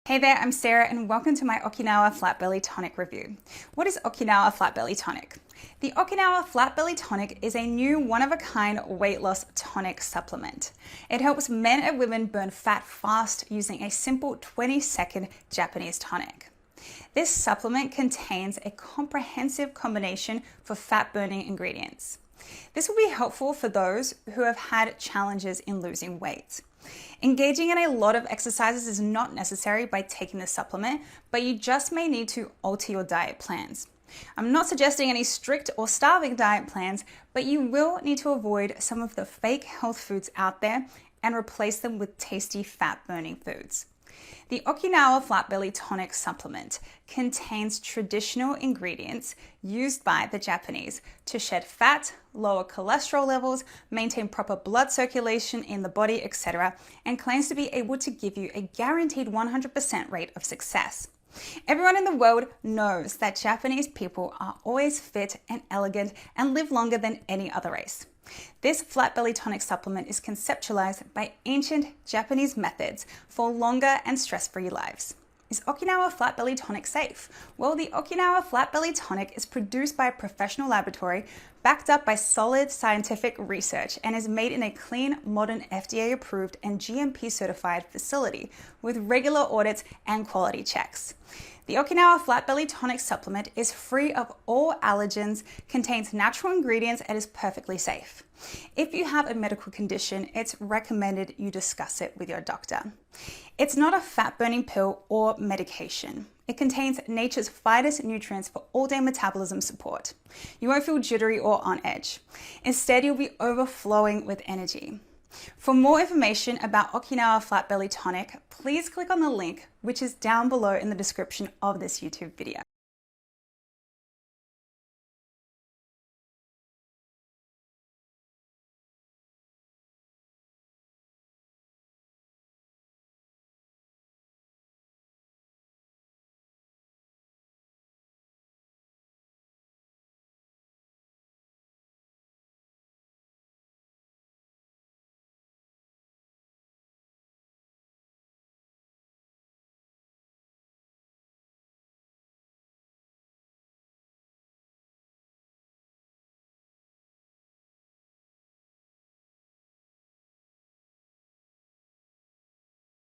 Hey there, I'm Sarah and welcome to my Okinawa Flat Belly Tonic review. What is Okinawa Flat Belly Tonic? The Okinawa Flat Belly Tonic is a new one-of-a-kind weight loss tonic supplement. It helps men and women burn fat fast using a simple 20-second Japanese tonic. This supplement contains a comprehensive combination for fat-burning ingredients. This will be helpful for those who have had challenges in losing weight. Engaging in a lot of exercises is not necessary by taking this supplement, but you just may need to alter your diet plans. I'm not suggesting any strict or starving diet plans, but you will need to avoid some of the fake health foods out there and replace them with tasty fat-burning foods. The Okinawa Flat Belly Tonic supplement contains traditional ingredients used by the Japanese to shed fat, lower cholesterol levels, maintain proper blood circulation in the body, etc., and claims to be able to give you a guaranteed 100% rate of success. Everyone in the world knows that Japanese people are always fit and elegant and live longer than any other race. This Flat Belly Tonic supplement is conceptualized by ancient Japanese methods for longer and stress-free lives. Is Okinawa Flat Belly Tonic safe? Well, the Okinawa Flat Belly Tonic is produced by a professional laboratory backed up by solid scientific research and is made in a clean, modern FDA-approved and GMP-certified facility with regular audits and quality checks. The Okinawa Flat Belly Tonic supplement is free of all allergens, contains natural ingredients, and is perfectly safe. If you have a medical condition, it's recommended you discuss it with your doctor. It's not a fat-burning pill or medication. It contains nature's finest nutrients for all-day metabolism support. You won't feel jittery or on edge. Instead, you'll be overflowing with energy. For more information about Okinawa Flat Belly Tonic, please click on the link which is down below in the description of this YouTube video.